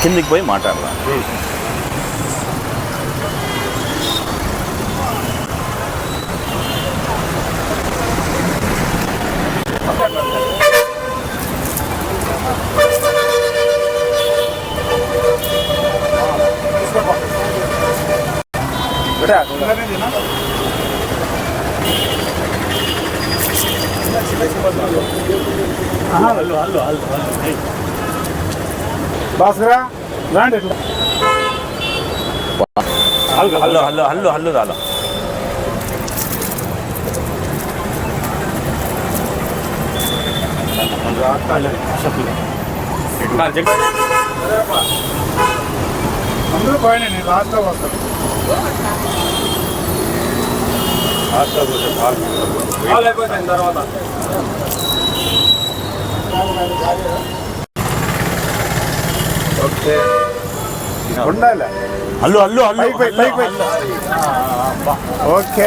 కిందికి పోయి మాట్లాడదాం. భాస్కరా రాండి. హల్లు హల్లు హల్లు హల్లు హల్లు రాలో అందరూ పోయినా నేను లాస్ట్లో వస్తాను. అయిపోయింది తర్వాత ఓకే ఉండాలి. హల్లు హల్లు హల్లు ఓకే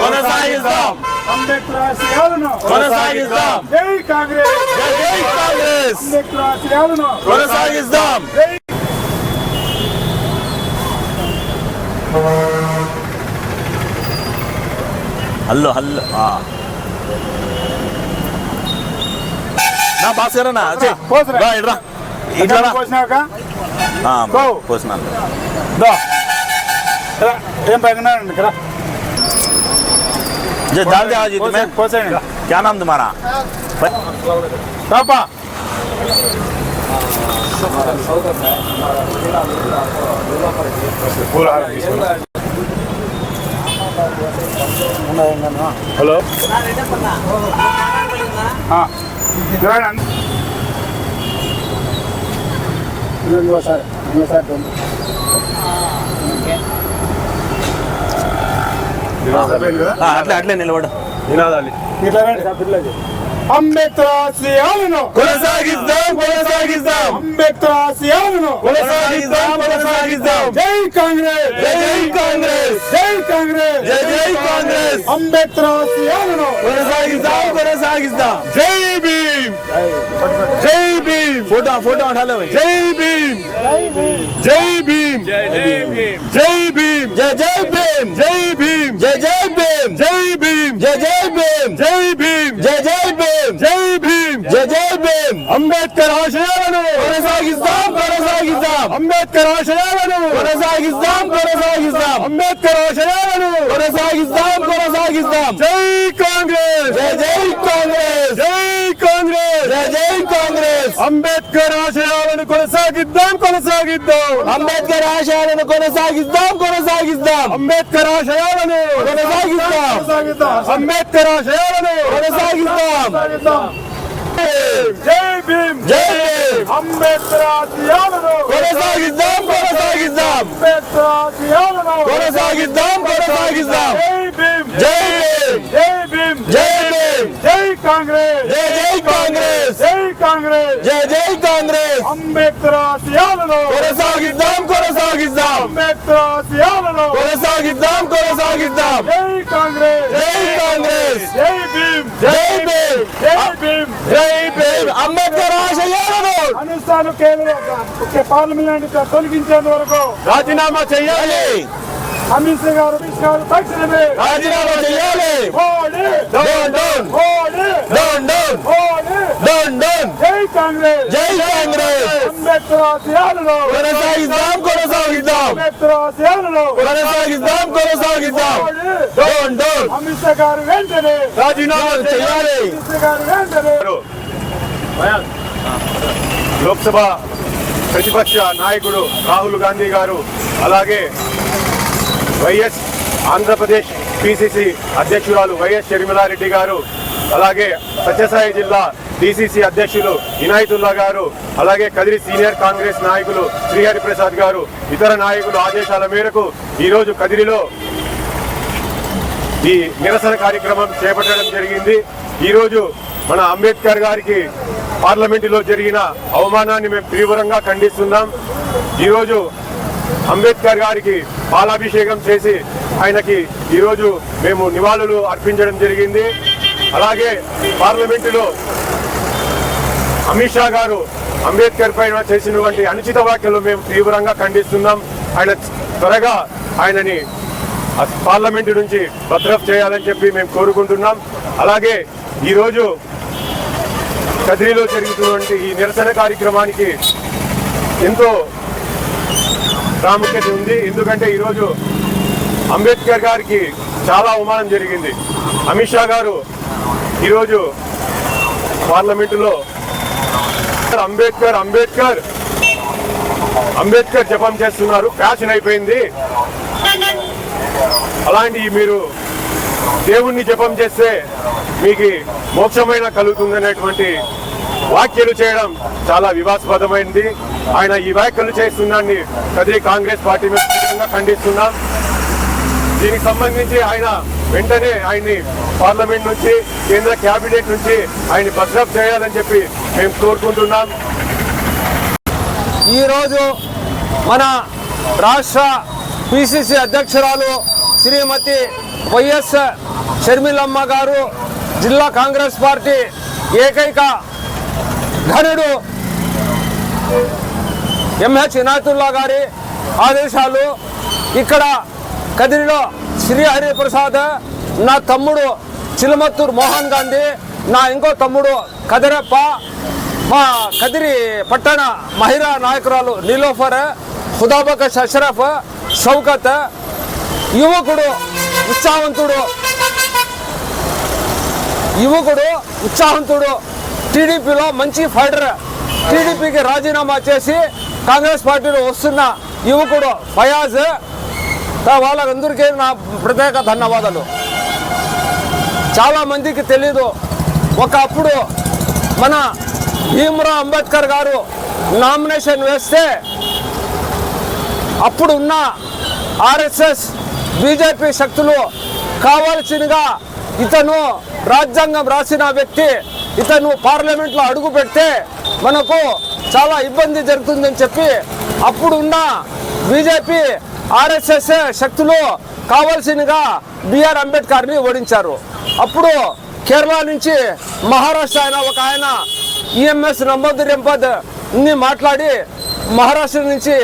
కొనసాగిద్దాం. అంబేద్కర్ ఆశయాలను కొనసాగిద్దాం. జై కాంగ్రెస్. జై కాంగ్రెస్. అంబేద్కర్ ఆశయాలను కొనసాగిద్దాం. హల్లు హల్లు నా భాస్కరన్నా ఇట్రా ఇట్లా పోసినాక పోసినాను. ఏం పైన ఇక్కడ डाल दे आज तुम्हें क्या नाम तुम्हारा पापा हेलो हाँ అట్లే నిలబడు. అంబేద్కర్ ఆశయాలను కొనసాగిద్దాం. అంబేద్కర్ ఆశయాలను కొనసాగిద్దాం. జై కాంగ్రెస్. జై కాంగ్రెస్. జై కాంగ్రెస్. అంబేద్కర్ ఆశయాలను కొనసాగిద్దాం. జై భీమ్. फोटो उठा लो. జై భీమ్. जय भीम. జై భీమ్. जय भीम. జై భీమ్. जय भीम. జై భీమ్. जय भीम. జై భీమ్. जय भीम. జై భీమ్. जय भीम. అంబేద్కర్ ఆశయాలను కొనసాగిద్దాం. అంబేద్కర్ ఆశయాలను కొనసాగిద్దాం. అంబేద్కర్ ఆశయాలను కొనసాగిద్దాం. జై కాంగ్రెస్. జై కాంగ్రెస్. జై కాంగ్రెస్. జై కాంగ్రెస్. అంబేద్కర్ ఆశయాలను కొనసాగిద్దాం. అంబేద్కర్ ఆశయాలను కొనసాగిద్దాం. అంబేద్కర్ ఆశయాలను అంబేద్కర్ ఆశయాలను కొనసాగిద్దాం. జై భీమ్. జై భీమ్. అంబేద్కర్ ఆశయాలను కొనసాగిద్దాం. అంబేద్కర్ ఆశయాలను కొనసాగిద్దాం. జై భీమ్. జై భీమ్. జై భీమ్. జై భీమ్. జై కాంగ్రెస్. జై కాంగ్రెస్. జై కాంగ్రెస్. జై కాంగ్రెస్. అంబేద్కర్ ఆశయాలను కొనసాగిద్దాం. అంబేద్కర్ ఆశయాలను కొనసాగిద్దాం. జై కాంగ్రెస్. జై కాంగ్రెస్. జై భీమ్. జై భీమ్. జై భీమ్. జై భీమ్. అంబేద్కర్ ఆశయాలను అనుష్ఠాన కేంద్ర పార్లమెంట్ తొలగించేంత వరకు రాజీనామా చేయాలి. అమిత్ షా గారు తక్షణమే రాజీనామా చేయాలి. జై కాంగ్రెస్. జై కాంగ్రెస్. అంబేద్కర్ ఆశయాలను కొనసాగిద్దాం. అంబేద్కర్ ఆశయాలను అమిత్ షా గారు వెంటనే రాజీనామా చేయాలి. అమిత్ షా గారు వెంటనే లోక్సభ ప్రతిపక్ష నాయకుడు రాహుల్ గాంధీ గారు, అలాగే వైఎస్ ఆంధ్రప్రదేశ్ పిసిసి అధ్యక్షురాలు వైఎస్ షర్మిలారెడ్డి గారు, అలాగే సత్యసాయి జిల్లా డిసిసి అధ్యక్షులు ఇనాయతుల్లా గారు, అలాగే కదిరి సీనియర్ కాంగ్రెస్ నాయకులు శ్రీహరిప్రసాద్ గారు, ఇతర నాయకుల ఆదేశాల మేరకు ఈరోజు కదిరిలో ఈ నిరసన కార్యక్రమం చేపట్టడం జరిగింది. ఈరోజు మన అంబేద్కర్ గారికి పార్లమెంటులో జరిగిన అవమానాన్ని మేము తీవ్రంగా ఖండిస్తున్నాం. ఈరోజు అంబేద్కర్ గారికి పాలాభిషేకం చేసి ఆయనకి ఈరోజు మేము నివాళులు అర్పించడం జరిగింది. అలాగే పార్లమెంటులో అమిత్ షా గారు అంబేద్కర్ పైన చేసినటువంటి అనుచిత వ్యాఖ్యలు మేము తీవ్రంగా ఖండిస్తున్నాం. ఆయన త్వరగా ఆయనని పార్లమెంటు నుంచి బర్తరఫ్ చేయాలని చెప్పి మేము కోరుకుంటున్నాం. అలాగే ఈరోజు కదిరిలో జరుగుతున్నటువంటి ఈ నిరసన కార్యక్రమానికి ఎంతో ప్రాముఖ్యత ఉంది. ఎందుకంటే ఈరోజు అంబేద్కర్ గారికి చాలా అవమానం జరిగింది. అమిత్ షా గారు ఈరోజు పార్లమెంటులో అంబేద్కర్ అంబేద్కర్ అంబేద్కర్ జపం చేస్తున్నారు, ఫ్యాషన్ అయిపోయింది. అలాంటి మీరు దేవుణ్ణి జపం చేస్తే మీకు మోక్షమైన కలుగుతుందనేటువంటి వ్యాఖ్యలు చేయడం చాలా వివాదాస్పదమైంది. ఆయన ఈ వ్యాఖ్యలు చేస్తున్నాన్ని కదిరి కాంగ్రెస్ పార్టీ మీద ఖండిస్తున్నాం. దీనికి సంబంధించి ఆయన వెంటనే ఆయన్ని పార్లమెంట్ నుంచి కేంద్ర కేబినెట్ నుంచి ఆయన్ని బర్తరఫ్ చేయాలని చెప్పి మేము కోరుకుంటున్నాం. ఈరోజు మన రాష్ట్ర పిసిసి అధ్యక్షురాలు శ్రీమతి వైఎస్ షర్మిలమ్మ గారు, జిల్లా కాంగ్రెస్ పార్టీ ఏకైక ఘనుడు ఎంహెచ్ ఇనాయతుల్లా గారి ఆదేశాలు ఇక్కడ కదిరిలో శ్రీహరి ప్రసాద్, నా తమ్ముడు చిలమత్తూరు మోహన్ గాంధీ, నా ఇంకో తమ్ముడు కదిరప్ప, మా కదిరి పట్టణ మహిళా నాయకురాలు నీలోఫర్, ఖుదాబకష్ అష్రఫ్, షౌకత్, యువకుడు ఉత్సాహంతుడు టీడీపీలో మంచి ఫైటర్, టీడీపీకి రాజీనామా చేసి కాంగ్రెస్ పార్టీలో వస్తున్న యువకుడు ఫయాజ్, వాళ్ళందరికీ నా ప్రత్యేక ధన్యవాదాలు. చాలామందికి తెలీదు, ఒకప్పుడు మన భీమ్రావ్ అంబేద్కర్ గారు నామినేషన్ వేస్తే అప్పుడున్న ఆర్ఎస్ఎస్ బీజేపీ శక్తులు కావాల్సినగా ఇతను రాజ్యాంగం రాసిన వ్యక్తి, ఇతను పార్లమెంట్లో అడుగు పెడితే మనకు చాలా ఇబ్బంది జరుగుతుందని చెప్పి అప్పుడున్న బీజేపీ ఆర్ఎస్ఎస్ శక్తులు కావాల్సినగా బిఆర్ అంబేద్కర్ని ఓడించారు. అప్పుడు కేరళ నుంచి మహారాష్ట్ర ఆయన ఈఎంఎస్ నమ్మద్ ని మాట్లాడి మహారాష్ట్ర నుంచి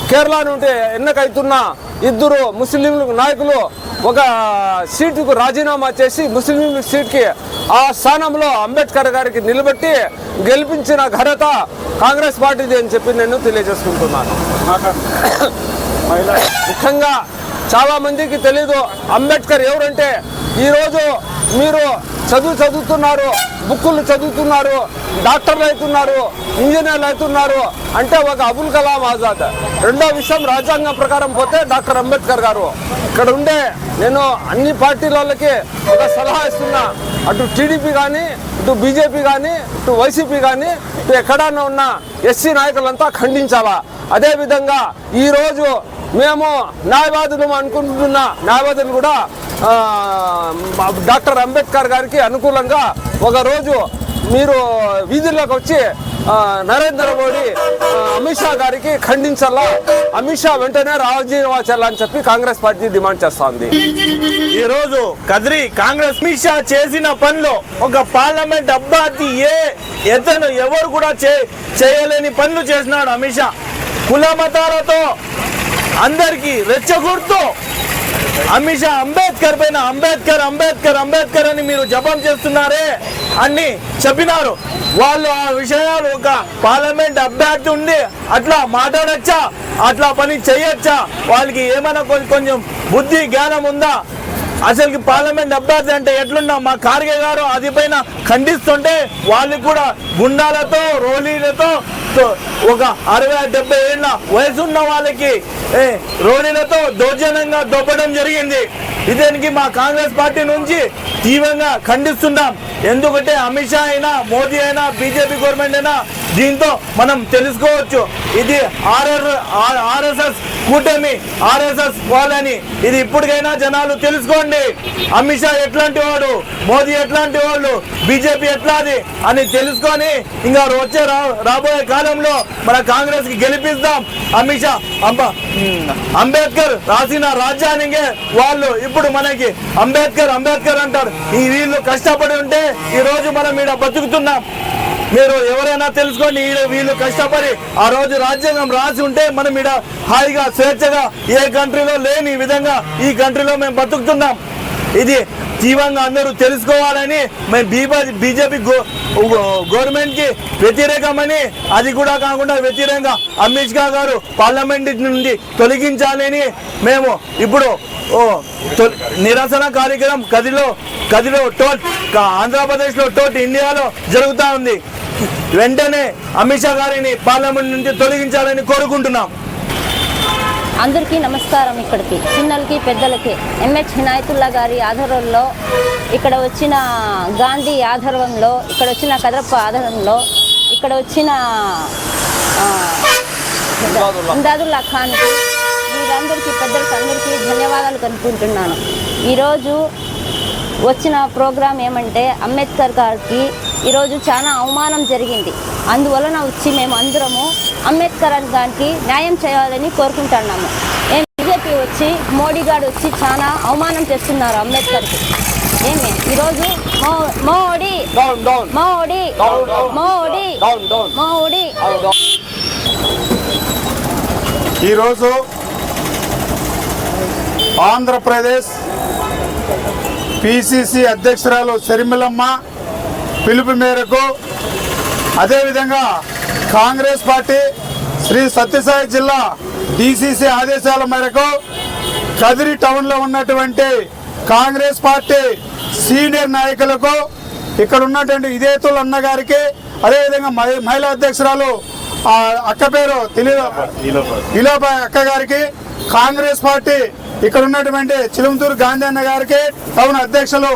కేరళ నుండి ఎన్నికైతున్న ఇద్దరు ముస్లిం నాయకులు ఒక సీటుకు రాజీనామా చేసి ముస్లిం సీట్కి ఆ స్థానంలో అంబేద్కర్ గారికి నిలబెట్టి గెలిపించిన ఘనత కాంగ్రెస్ పార్టీది అని చెప్పి నేను తెలియజేసుకుంటున్నాను. ముఖ్యంగా చాలా మందికి తెలీదు అంబేద్కర్ ఎవరంటే. ఈరోజు మీరు చదువుతున్నారు, బుక్కులు చదువుతున్నారు, డాక్టర్లు అవుతున్నారు, ఇంజనీర్లు అవుతున్నారు అంటే ఒక అబుల్ కలాం ఆజాద్. రెండో విషయం, రాజ్యాంగం ప్రకారం పోతే డాక్టర్ అంబేద్కర్ గారు. ఇక్కడ ఉండే నేను అన్ని పార్టీల వాళ్ళకి ఒక సలహా ఇస్తున్నా, అటు టీడీపీ కానీ, ఇటు బీజేపీ కానీ, ఇటు వైసీపీ కానీ, ఇటు ఎక్కడన్నా ఉన్న ఎస్సీ నాయకులంతా ఖండించాలా. అదేవిధంగా ఈరోజు మేము న్యాయవాదులు అనుకుంటున్న న్యాయవాదులు కూడా డాక్టర్ అంబేద్కర్ గారికి అనుకూలంగా ఒకరోజు మీరు వీధుల్లోకి వచ్చి నరేంద్ర మోడీ అమిత్ షా గారికి ఖండించాలా, అమిత్ షా వెంటనే రాజీనామా చేయాలని చెప్పి కాంగ్రెస్ పార్టీ డిమాండ్ చేస్తోంది. ఈ రోజు కదిరి కాంగ్రెస్ అమిత్ షా చేసిన పనులు ఒక పార్లమెంట్ అభ్యర్థి ఎవరు కూడా చేయలేని పనులు చేసినాడు అమిత్ షా. కుల మతాలతో అందరికి రెచ్చగొడుతూ అమిత్ షా అంబేద్కర్ పైన అంబేద్కర్ అని మీరు జపం చేస్తున్నారే అని చెప్పినారు. వాళ్ళు ఆ విషయాలు ఒక పార్లమెంట్ అభ్యర్థి ఉండి అట్లా మాట్లాడచ్చా, అట్లా పని చేయొచ్చా? వాళ్ళకి ఏమైనా కొంచెం బుద్ధి జ్ఞానం ఉందా? అసలుకి పార్లమెంట్ అభ్యర్థి అంటే ఎట్లున్నా మా ఖార్గే గారు అది పైన ఖండిస్తుంటే వాళ్ళు కూడా గుండాలతో రోలీలతో ఒక 60-70 ఏళ్ళ వయసున్న వాళ్ళకి రోలీలతో దౌర్జన్యంగా దొబ్బడం జరిగింది. ఇదానికి మా కాంగ్రెస్ పార్టీ నుంచి తీవ్రంగా ఖండిస్తున్నాం. ఎందుకంటే అమిత్ షా అయినా, మోదీ అయినా, బీజేపీ గవర్నమెంట్ అయినా దీంతో మనం తెలుసుకోవచ్చు ఇది ఆర్ఎస్ఎస్ కూటమి, ఆర్ఎస్ఎస్ వాళ్ళని. ఇది ఇప్పటికైనా జనాలు తెలుసుకోండి. అమిత్ షా ఎట్లాంటి వాడు, మోదీ ఎట్లాంటి వాళ్ళు, బీజేపీ ఎట్లాది అని తెలుసుకొని ఇంకా వచ్చే రాబోయే కాలంలో మన కాంగ్రెస్ కి గెలిపిస్తాం. అమిత్ షా అంబేద్కర్ రాసిన రాజ్యానికి వాళ్ళు ఇప్పుడు మనకి అంబేద్కర్ అంటారు. ఈ వీళ్ళు కష్టపడి ఉంటే ఈ రోజు మనం ఈడ బతుకుతున్నాం. మీరు ఎవరైనా తెలుసుకోండి. వీళ్ళు కష్టపడి ఆ రోజు రాజ్యాంగం రాసి ఉంటే మనం ఈడ హాయిగా స్వేచ్ఛగా ఏ కంట్రీలో లేని విధంగా ఈ కంట్రీలో మేము బతుకుతున్నాం. ఇది తీవ్రంగా అందరూ తెలుసుకోవాలని మేము బీజేపీ గవర్నమెంట్ కి వ్యతిరేకమని, అది కూడా కాకుండా వ్యతిరేకంగా అమిత్ షా గారు పార్లమెంట్ నుండి తొలగించాలని మేము ఇప్పుడు నిరసన కార్యక్రమం కదిలో ఆంధ్రప్రదేశ్లో ఇండియాలో జరుగుతూ ఉంది. వెంటనే అమిత్ షా గారిని పార్లమెంట్ నుండి తొలగించాలని కోరుకుంటున్నాం. అందరికీ నమస్కారం. ఇక్కడికి చిన్నలకి పెద్దలకి ఎంహెచ్ హినాయతుల్లా గారి ఆధ్వర్యంలో ఇక్కడ వచ్చిన గాంధీ ఆధ్వర్యంలో ఇక్కడ వచ్చిన కదరప్ప ఆధ్వర్యంలో ఇక్కడ వచ్చిన ఇందాదుల్లా ఖాన్కి వీరందరికీ పెద్దలకి అందరికీ ధన్యవాదాలు కనుక్కుంటున్నాను. ఈరోజు వచ్చిన ప్రోగ్రాం ఏమంటే అంబేద్కర్ గారికి ఈరోజు చాలా అవమానం జరిగింది. అందువలన వచ్చి మేము అందరము అంబేద్కర్ గారికి న్యాయం చేయాలని కోరుకుంటున్నాము. బీజేపీ వచ్చి మోడీ గారు వచ్చి చాలా అవమానం చేస్తున్నారు అంబేద్కర్కి. ఏమి ఈరోజు మోడీ మోడీ మోడీ మోడీ ఈరోజు ఆంధ్రప్రదేశ్ పిసిసి అధ్యక్షురాలు షర్మిలమ్మ పిలుపు మేరకు, అదేవిధంగా కాంగ్రెస్ పార్టీ శ్రీ సత్యసాయి జిల్లా డిసిసి ఆదేశాల మేరకు కదిరి టౌన్లో ఉన్నటువంటి కాంగ్రెస్ పార్టీ సీనియర్ నాయకులకు, ఇక్కడ ఉన్నటువంటి ఇదేతుల్ అన్న గారికి, అదేవిధంగా మహిళా అధ్యక్షురాలు అక్క పేరు ఇలోపా అక్క గారికి, కాంగ్రెస్ పార్టీ ఇక్కడ ఉన్నటువంటి చిలుమతూరు గాంధీ అన్న గారికి, టౌన్ అధ్యక్షులు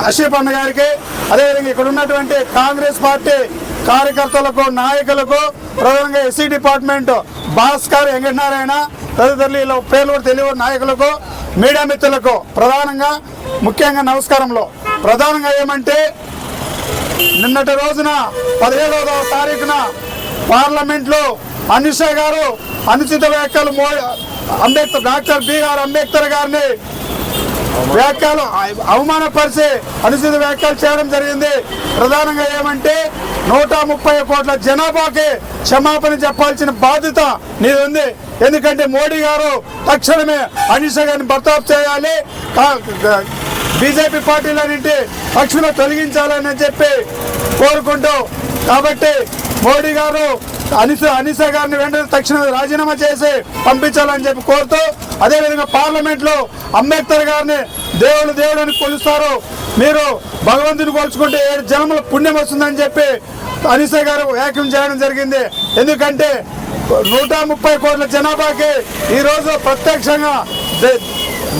అషీఫ్ అన్న గారికి, అదేవిధంగా ఇక్కడ ఉన్నటువంటి కాంగ్రెస్ పార్టీ కార్యకర్తలకు, నాయకులకు, ప్రధానంగా ఎస్సీ డిపార్ట్మెంట్ భాస్కర్ వెంకటనారాయణ తదితరులు ఇలా పేర్లు కూడా తెలియని నాయకులకు, మీడియా మిత్రులకు ప్రధానంగా ముఖ్యంగా నమస్కారంలో. ప్రధానంగా ఏమంటే నిన్నటి రోజున 17వ తారీఖున పార్లమెంట్లో అమిత్ షా గారు అనుచిత వ్యాఖ్యలు డాక్టర్ బిఆర్ అంబేద్కర్ గారిని వ్యాఖ్యలు అవమానపరిచి అనుచిత వ్యాఖ్యలు చేయడం జరిగింది. ప్రధానంగా ఏమంటే 130 కోట్ల జనాభాకి క్షమాపణ చెప్పాల్సిన బాధ్యత నీది ఉంది. ఎందుకంటే మోడీ గారు తక్షణమే అమిత్ షా గారిని బర్తాఫ్ చేయాలి, బీజేపీ పార్టీలన్నింటి తక్షణమే తొలగించాలని చెప్పి కోరుకుంటూ, కాబట్టి మోడీ గారు అనిత గారిని వెంటనే తక్షణమే రాజీనామా చేసి పంపించాలని చెప్పి కోరుతూ, అదేవిధంగా పార్లమెంట్లో అంబేద్కర్ గారిని దేవుడు అని కొలుస్తారు, మీరు భగవంతుని కొలుచుకుంటే 7 జన్మల పుణ్యం వస్తుందని చెప్పి అనిత గారు వ్యాఖ్యం చేయడం జరిగింది. ఎందుకంటే 130 కోట్ల జనాభాకి ఈరోజు ప్రత్యక్షంగా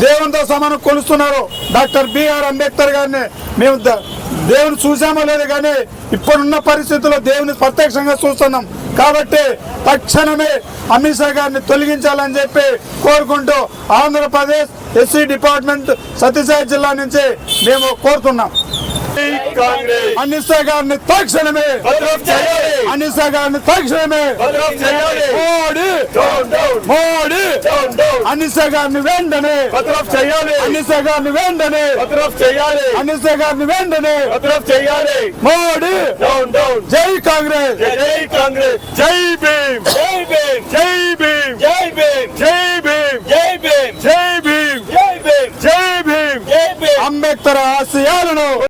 దేవునితో సమానం కొలుస్తున్నారు డాక్టర్ బిఆర్ అంబేద్కర్ గారిని. మేము దేవుని చూసామో లేదు కానీ ఇప్పుడున్న పరిస్థితుల్లో దేవుని ప్రత్యక్షంగా చూస్తున్నాం. కాబట్టి తక్షణమే అమిత్ షా గారిని తొలగించాలని చెప్పి కోరుకుంటూ ఆంధ్రప్రదేశ్ ఎస్సీ డిపార్ట్మెంట్ సత్యసాయి జిల్లా నుంచి మేము కోరుతున్నాం. అమిత్ షా గారిని తక్షణమే, అమిత్ షా గారిని తక్షణమే, మోడీ అమిత్ షా గారిని వెంటనే, అమిత్ షా గారిని వెంటనే, అమిత్ షా గారిని వెంటనే మోడీ. జై కాంగ్రెస్, జై కాంగ్రెస్, జై భీమ్, జై భీమ్, జై భీమ్, జై భీమ్, జై భీమ్, జై భీమ్, జై భీమ్, జై భీమ్, జై భీమ్. అంబేద్కర్ ఆశయాలను